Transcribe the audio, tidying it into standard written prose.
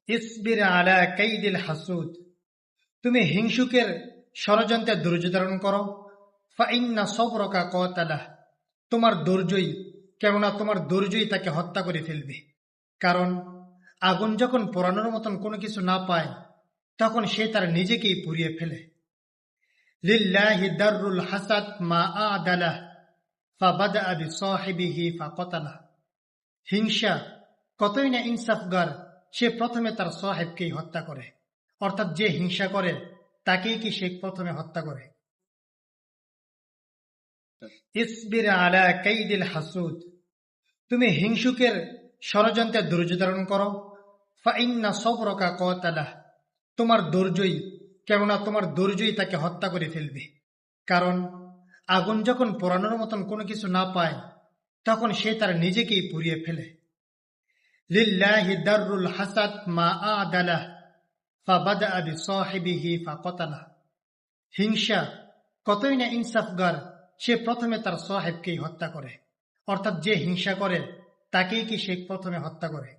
ইসবির আলা কাইদিল হাসুদ, তুমি হিংসুকের ষড়যন্ত্রে ধৈর্য ধারণ করো। ফাইন্না সবরকা কতালাহ, তোমার ধৈর্যই, কেননা তোমার ধৈর্যই তাকে হত্যা করে ফেলবে। কারণ আগুন যখন পোড়ানোর মতন কোনো কিছু না পায়, তখন সে তার নিজেকেই পুড়িয়ে ফেলে। লিল্লাহি দাররুল হাসাদ মা আদালাহ ফাবাদা বিসাহিবিহি ফাকাতালাহ, হিংসা কতই না ইনসাফগার, সে প্রথমে তার সাহেবকেই হত্যা করে। অর্থাৎ যে হিংসা করে তাকেই কি সে প্রথমে হত্যা করে। ইসবির আলা কাইদিল হাসুদ, তুমি হিংসুকের ষড়যন্ত্রে ধৈর্য ধারণ করো। ফাইন্না সবরকা কতালাহ, তোমার ধৈর্যই, কেননা তোমার ধৈর্যই তাকে হত্যা করে ফেলবে। কারণ আগুন যখন পোড়ানোর মতন কোনো কিছু না পায়, তখন সে তার নিজেকেই পুড়িয়ে ফেলে। লিল্লাহি দাররুল হাসাদ মা আদালাহ ফাবাদা বিসাহিবিহি ফাকাতালাহ, হিংসা কতই না ইনসাফগার, সে প্রথমে তার সাহেবকেই হত্যা করে। অর্থাৎ যে হিংসা করে তাকেই কি সে প্রথমে হত্যা করে।